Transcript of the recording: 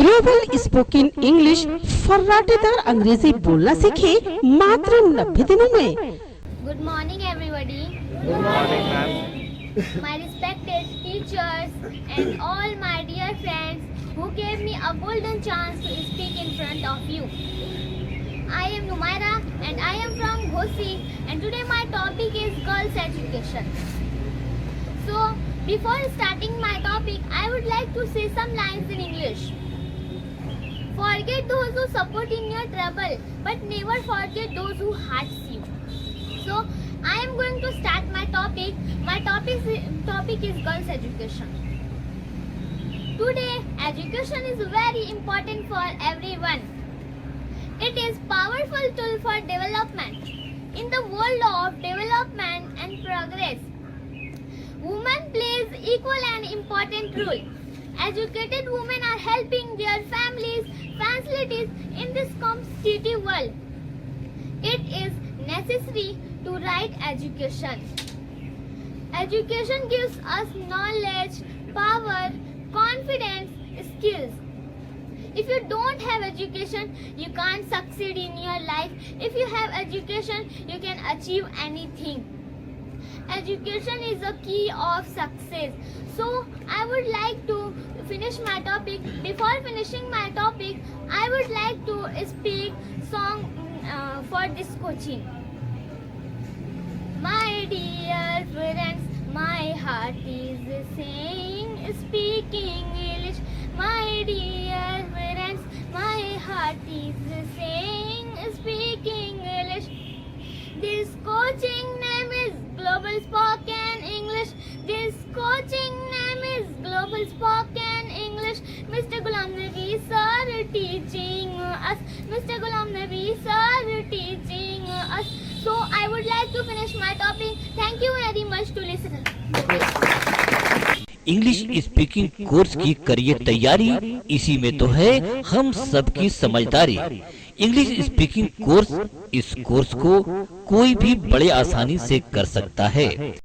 Global spoken English फर्राटेदार अंग्रेजी बोलना सीखे मात्र 90 दिनों में। Good morning everybody. Good morning ma'am. My respected teachers and all my dear friends who gave me a golden chance to speak in front of you. I am Numaira and I am from Ghosi and today my topic is girls education. So before starting my topic, I would like to say some lines in English. Forget those who support in your trouble, but never forget those who hurts you. So I am going to start my topic. My topic is girls education. Today, education is very important for everyone. It is powerful tool for development. In the world of development and progress, women plays equal and important role. Educated women are helping their families, facilities in this competitive world. It is necessary to right education. Education gives us knowledge, power, confidence, skills. If you don't have education, you can't succeed in your life. If you have education, you can achieve anything. Education is a key of success. So I would like to finish my topic. Before finishing my topic, I would like to speak song for this coaching. My dear friends, my heart is saying, speaking English. My dear friends, my heart is saying, speaking English. This coaching name is Global Spoken English. This coaching name is Global Spoken English. Mr.Ghulam Nabi sir teaching us. Mr.Ghulam Nabi sir teaching us. So I would like to finish my topic. Thank you very much to listen. English speaking course की करिए तैयारी, इसी में तो है हम सबकी समझदारी। इंग्लिश स्पीकिंग कोर्स, इस कोर्स को कोई भी बड़े आसानी से कर सकता है।